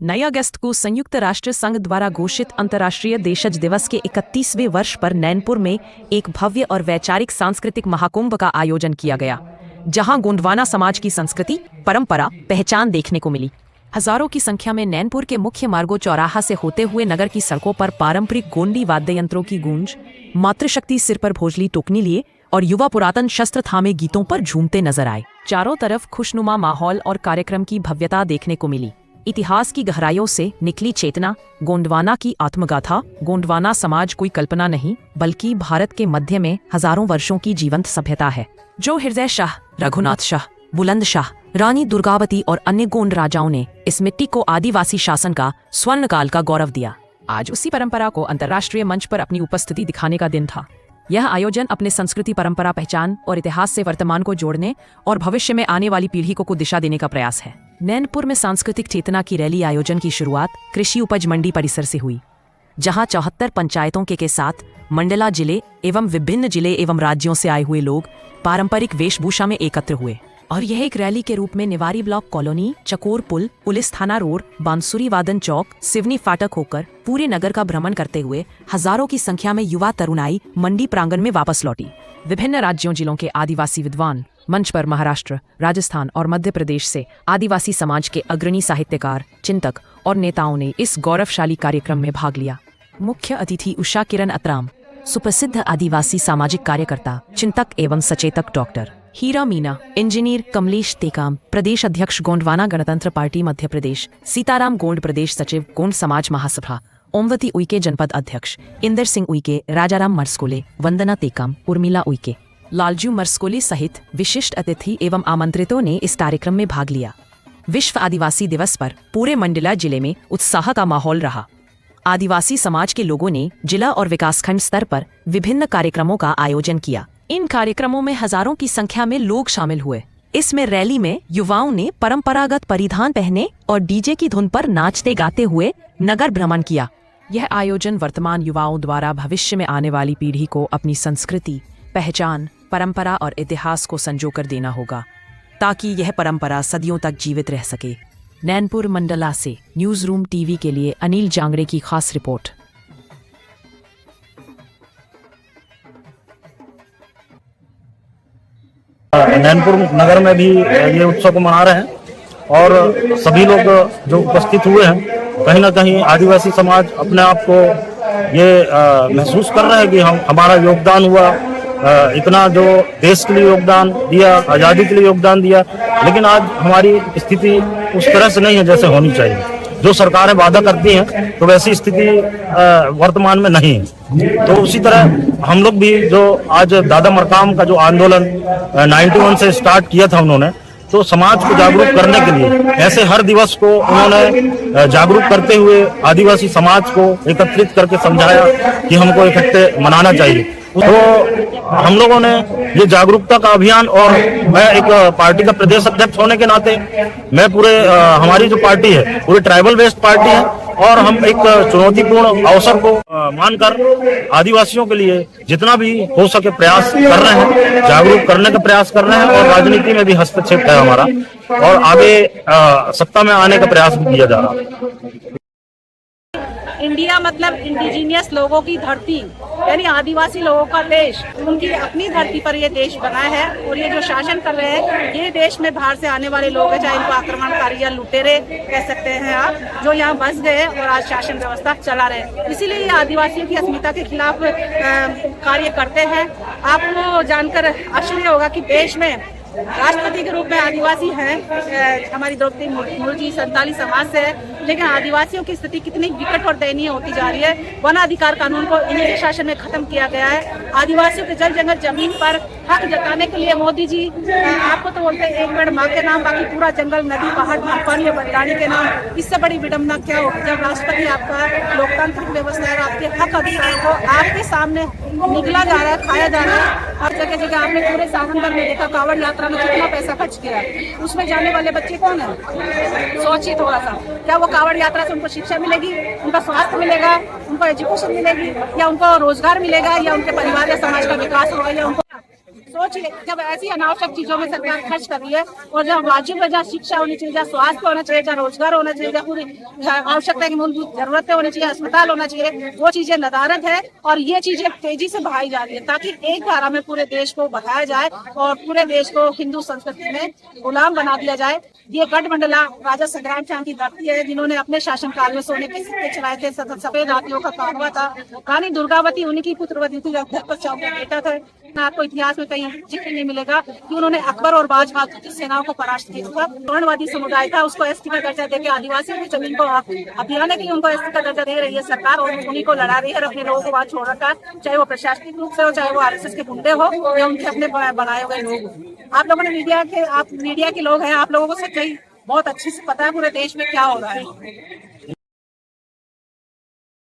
9 अगस्त को संयुक्त राष्ट्र संघ द्वारा घोषित अंतर्राष्ट्रीय देशज दिवस के 31वें वर्ष पर नैनपुर में एक भव्य और वैचारिक सांस्कृतिक महाकुंभ का आयोजन किया गया, जहां गोंडवाना समाज की संस्कृति, परंपरा, पहचान देखने को मिली। हजारों की संख्या में नैनपुर के मुख्य मार्गों चौराहा से होते हुए नगर की सड़कों पर पारंपरिक गोंडी वाद्य यंत्रों की गूंज, मातृशक्ति सिर पर भोजली टोकनी लिए और युवा पुरातन शस्त्र थामे गीतों पर झूमते नजर आए। चारों तरफ खुशनुमा माहौल और कार्यक्रम की भव्यता देखने को मिली। इतिहास की गहराइयों से निकली चेतना, गोंडवाना की आत्मगाथा। गोंडवाना समाज कोई कल्पना नहीं, बल्कि भारत के मध्य में हजारों वर्षों की जीवंत सभ्यता है, जो हृदय शाह, रघुनाथ शाह, बुलंद शाह, रानी दुर्गावती और अन्य गोंड राजाओं ने इस मिट्टी को आदिवासी शासन का स्वर्ण काल का गौरव दिया। आज उसी परंपरा को अंतर्राष्ट्रीय मंच पर अपनी उपस्थिति दिखाने का दिन था। यह आयोजन अपने संस्कृति, परंपरा, पहचान और इतिहास से वर्तमान को जोड़ने और भविष्य में आने वाली पीढ़ी को दिशा देने का प्रयास है। नैनपुर में सांस्कृतिक चेतना की रैली आयोजन की शुरुआत कृषि उपज मंडी परिसर से हुई, जहां 74 पंचायतों के साथ मंडला जिले एवं विभिन्न जिले एवं राज्यों से आए हुए लोग पारंपरिक वेशभूषा में एकत्र हुए और यह एक रैली के रूप में निवारी ब्लॉक कॉलोनी, चकोर पुल, पुलिस थाना रोड, बांसुरी वादन चौक, सिवनी फाटक होकर पूरे नगर का भ्रमण करते हुए हजारों की संख्या में युवा तरुणाई मंडी प्रांगण में वापस लौटी। विभिन्न राज्यों जिलों के आदिवासी विद्वान मंच पर महाराष्ट्र, राजस्थान और मध्य प्रदेश से आदिवासी समाज के अग्रणी साहित्यकार, चिंतक और नेताओं ने इस गौरवशाली कार्यक्रम में भाग लिया। मुख्य अतिथि उषा किरण अतराम, सुप्रसिद्ध आदिवासी सामाजिक कार्यकर्ता, चिंतक एवं सचेतक डॉक्टर हीरा मीना, इंजीनियर कमलेश टेकाम, प्रदेश अध्यक्ष गोंडवाना गणतंत्र पार्टी मध्य प्रदेश, सीताराम गोंड प्रदेश सचिव गोंड समाज महासभा, ओमवती उइके जनपद अध्यक्ष, इंदर सिंह उइके, राजाराम मरस्कोले, वंदना टेकाम, उर्मिला उइके, लालजू मरस्कोले सहित विशिष्ट अतिथि एवं आमंत्रितों ने इस कार्यक्रम में भाग लिया। विश्व आदिवासी दिवस पर पूरे मंडला जिले में उत्साह का माहौल रहा। आदिवासी समाज के लोगों ने जिला और विकासखंड स्तर पर विभिन्न कार्यक्रमों का आयोजन किया। इन कार्यक्रमों में हजारों की संख्या में लोग शामिल हुए। इसमें रैली में युवाओं ने परंपरागत परिधान पहने और डीजे की धुन पर नाचते गाते हुए नगर भ्रमण किया। यह आयोजन वर्तमान युवाओं द्वारा भविष्य में आने वाली पीढ़ी को अपनी संस्कृति, पहचान, परंपरा और इतिहास को संजोकर देना होगा, ताकि यह परंपरा सदियों तक जीवित रह सके। नैनपुर मंडला से न्यूज रूम टीवी के लिए अनिल जांगड़े की खास रिपोर्ट। नैनपुर नगर में भी ये उत्सव को मना रहे हैं और सभी लोग जो उपस्थित हुए हैं, कहीं ना कहीं आदिवासी समाज अपने आप को ये महसूस कर रहे हैं कि हमारा योगदान हुआ, इतना जो देश के लिए योगदान दिया, आज़ादी के लिए योगदान दिया, लेकिन आज हमारी स्थिति उस तरह से नहीं है जैसे होनी चाहिए। जो सरकारें वादा करती हैं तो वैसी स्थिति वर्तमान में नहीं है। तो उसी तरह हम लोग भी जो आज दादा मरकाम का जो आंदोलन 91 से स्टार्ट किया था उन्होंने, तो समाज को जागरूक करने के लिए ऐसे हर दिवस को उन्होंने जागरूक करते हुए आदिवासी समाज को एकत्रित करके समझाया कि हमको इकट्ठे मनाना चाहिए। तो हम लोगों ने ये जागरूकता का अभियान, और मैं एक पार्टी का प्रदेश अध्यक्ष होने के नाते मैं पूरे हमारी जो पार्टी है पूरी ट्राइबल बेस्ड पार्टी है और हम एक चुनौतीपूर्ण अवसर को मानकर आदिवासियों के लिए जितना भी हो सके प्रयास कर रहे हैं, जागरूक करने का प्रयास कर रहे हैं और राजनीति में भी हस्तक्षेप है हमारा और आगे सत्ता में आने का प्रयास भी किया जा रहा है। इंडिया मतलब इंडिजीनियस लोगों की धरती, यानी आदिवासी लोगों का देश। उनकी अपनी धरती पर ये देश बना है और ये जो शासन कर रहे हैं, ये देश में बाहर से आने वाले लोग हैं, चाहे इनको आक्रमणकारी या लुटेरे कह सकते हैं आप, जो यहाँ बस गए और आज शासन व्यवस्था चला रहे। इसीलिए ये आदिवासियों की अस्मिता के खिलाफ कार्य करते हैं। आपको जानकर आश्चर्य होगा कि देश में राष्ट्रपति के रूप में आदिवासी हैं। हमारी द्रौपदी मुर्मू जी संताली समाज से है, लेकिन आदिवासियों की स्थिति कितनी विकट और दयनीय होती जा रही है। वन अधिकार कानून को इन्हीं के शासन में खत्म किया गया है। आदिवासियों के जल जंगल जमीन पर हक जताने के लिए मोदी जी आपको तो बोलते हैं एक पेड़ माँ के नाम, बाकी पूरा जंगल, नदी, पहाड़, पानी बलिदानी के नाम। इससे बड़ी विडम्बना क्या होगी जब राष्ट्रपति आपका लोकतांत्रिक व्यवस्था है, आपके हक अधिकार को आपके सामने निगला जा रहा है, खाया जा रहा है। हर जगह जगह आपने पूरे सावन भर में देखा कांवड़ यात्रा में कितना पैसा खर्च किया, उसमें जाने वाले बच्चे कौन है? सोचिए थोड़ा सा, क्या वो कांवड़ यात्रा से उनको शिक्षा मिलेगी, उनका स्वास्थ्य मिलेगा, उनको एजुकेशन मिलेगी, या उनको रोजगार मिलेगा, या उनके परिवार या समाज का विकास होगा, या उनको सोचिए, जब ऐसी अनावश्यक चीजों में सरकार खर्च कर रही है और जब राज्यों में जहाँ शिक्षा होनी चाहिए, जहाँ स्वास्थ्य होना चाहिए, जहाँ रोजगार होना चाहिए, जहाँ पूरी आवश्यकता की मूलभूत जरूरतें होनी चाहिए, अस्पताल होना चाहिए, वो चीजें नदारद है और ये चीजें तेजी से बढ़ाई जा रही है ताकि एक धारा में पूरे देश को बढ़ाया जाए और पूरे देश को हिंदू संस्कृति में गुलाम बना दिया जाए। ये गठबंधला राजा संग्राम चांद की धरती है, जिन्होंने अपने शासनकाल में सोने के सिक्के चलाए थे, सफेद हाथियों का काफिला था। रानी दुर्गावती उन्हीं की पुत्रवती थी, धरपत चौक का बेटा था। आपको इतिहास में कहीं जिक्र नहीं मिलेगा कि उन्होंने अकबर और बाज बहादुर की सेनाओं को परास्त किया था। वर्णवादी समुदाय था, उसको एसटी का दर्जा देकर आदिवासियों की जमीन को अभियान की उनको एसटी का दर्जा दे रही है सरकार और उन्हीं को लड़ा रही है, अपने लोगों को वहाँ छोड़ रखा है, चाहे वो प्रशासनिक रूप से हो, चाहे वो आरएसएस के गुंडे हो या उनके अपने बनाए हुए लोग। आप लोगों ने आप मीडिया के लोग हैं, आप लोगों को सच्चाई बहुत अच्छे से पता है पूरे देश में क्या हो रहा है।